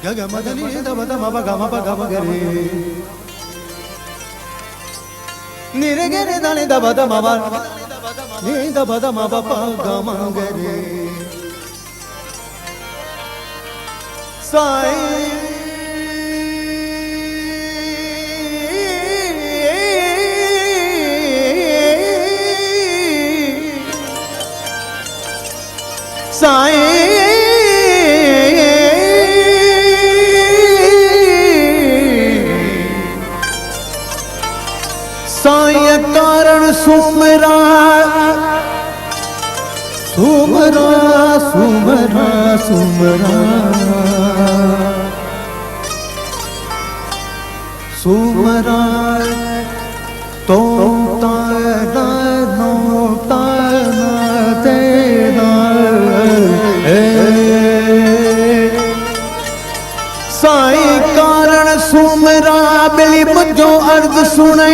Gaga madani da bada maba gama ba gama gare nire gare dani da bada maba ni da bada maba pa gama gare sai sai Sai कारण सुमरा सुमरा सुमरा सुमरा सुमरा तो तारा no तारा तेरा साई कारण सुमरा बिली मुझो अर्ज सुने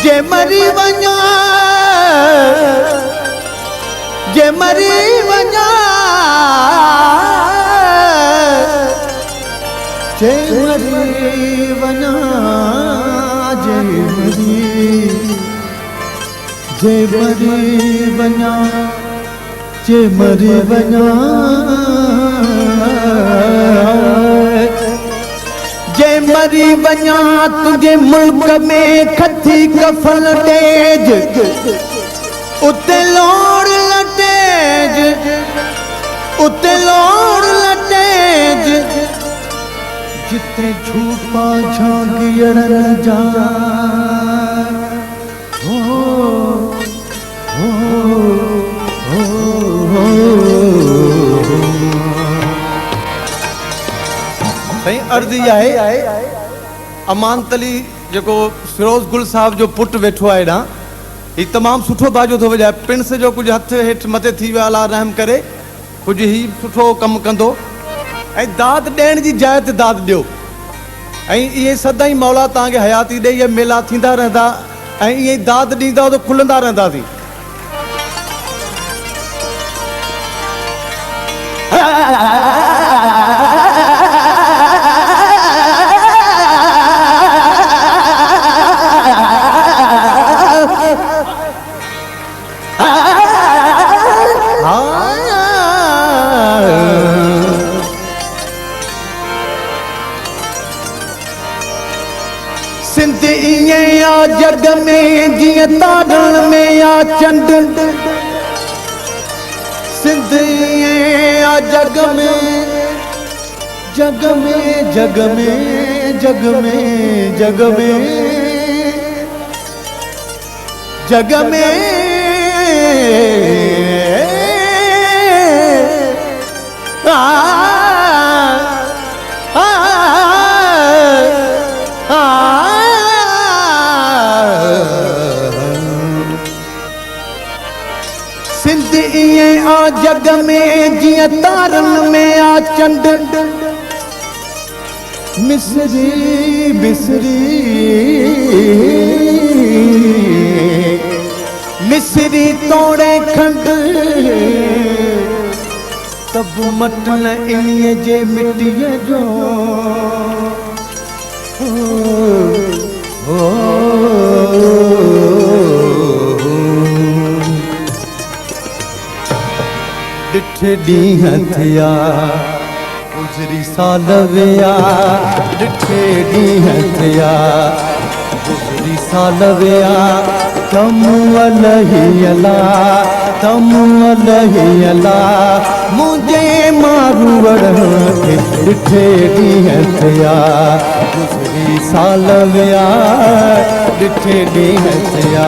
जे मरी वञा जे मरी वञा जे मरी वञा जे मरी वञा जे मरी वञा जे मरी वञा तुझे मुल्क में खथी कफन तेज उते लोड़ लटेज उते लोड़ लटेज जिते झूपा झांगियण जा हो अर्जी आहे अमानतली जो फिरोज गुल साहब जो पुट वेठो है ना ये तमाम सुठो बाजो तो वजाए पिंस जो कुछ हथ हेठ मथे थी वियो अल्लाह रहम करे कुछ ही सुठो कम कंदो ऐं दाद देण जी जाइ ते दाद दियो ऐं ये सदाई मौला ताके हयाती दे ये मेला थींदा रहंदा ऐं ये दाद दींदा तो खुलंदा रहंदा थी सिंध इएं आ जग में जीअं ताड़न में आ चंड सिंध इएं आ जग में जग में जग में जग में जग में जग में सिंध इएं आ जग में जीअं तारन में आ चंड मिसरी मिसरी मिसरी तोड़े खंड तब मटन इन्हीअ जे मिट्टीअ जो ॾिठे ॾींहं थिया गुज़री साल विया ॾिठे ॾींहं थिया गुज़री साल विया कम अलहियला मुझे मारू खे ॾिठे ॾींहं थिया गुज़री साल विया ॾिठे ॾींहं थिया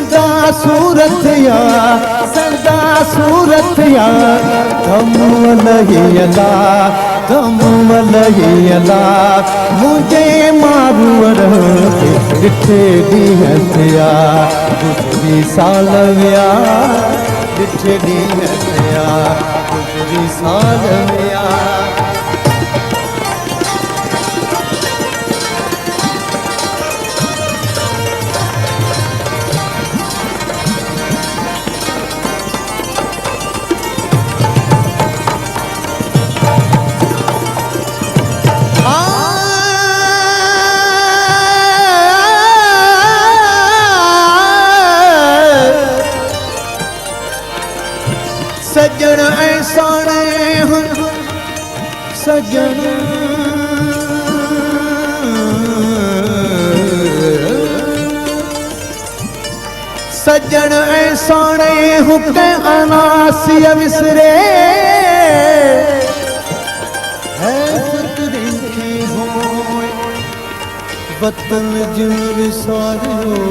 सरदा सूरत या सरदा सूरत या धम लहियला मुझे मारूअर ॾिठे ॾींहं थिया गुज़री साल विया ॾिठे ॾींहं थिया गुज़री साल विया सजन ऐसाने सजन सजन ऐसाने हुक्के अनासिया विसरे है फतरी की हो वतन जिन विसारियो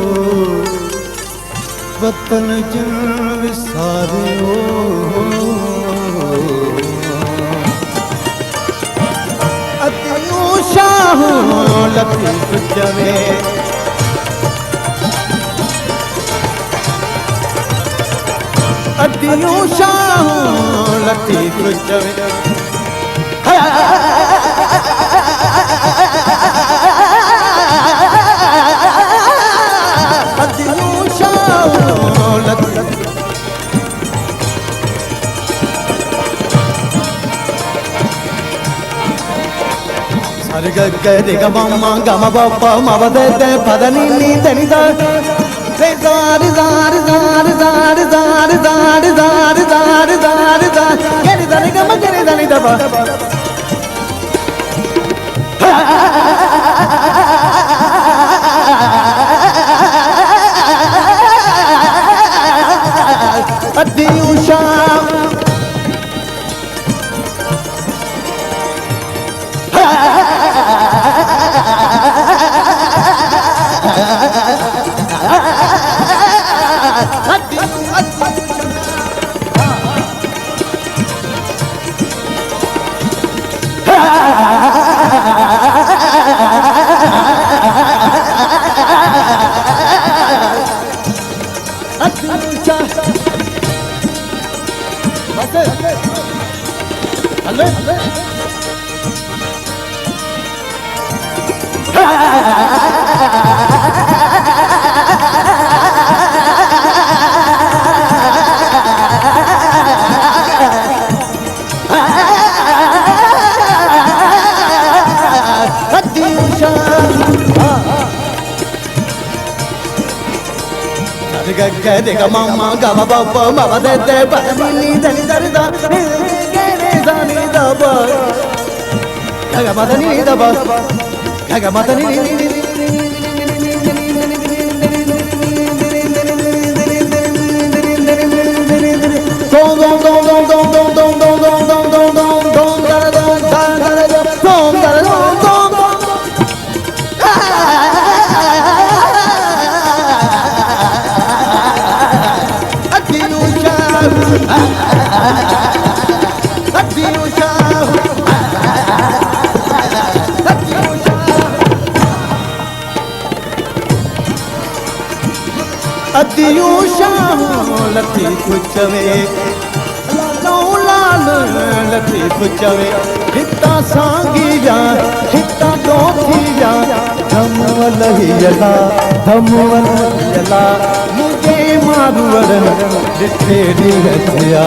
वतन जिन विसारियो अतियों शाह लतीफ चवे अतियों शाह लतीफ चवे अतियों शाह लतीफ अरे गे ग मम्मा गम बप्पा मव दे दे पदनी नी दनी दा रे जार जार जार जार जार जार जार जार जार जार गे दनी गम गे दनी दबा अद्दी उषा गे ग मम्मा गम बप्पा मव दे दे पदनी नी दनी दनी दा गे रे दनी दबा ग मदनी दबा ग Madani dong dong dong dong dong dong dong dong dong dong dong dong dong da da da da da dong da da dong dong adinu shah adinu shah Latif चवे लाल लतीफ चवे हिता सांगी जा हिता डोथी जा धम लहियला मुझे मारूअर ॾिठे ॾींहं थिया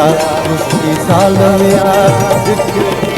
गुज़री साल विया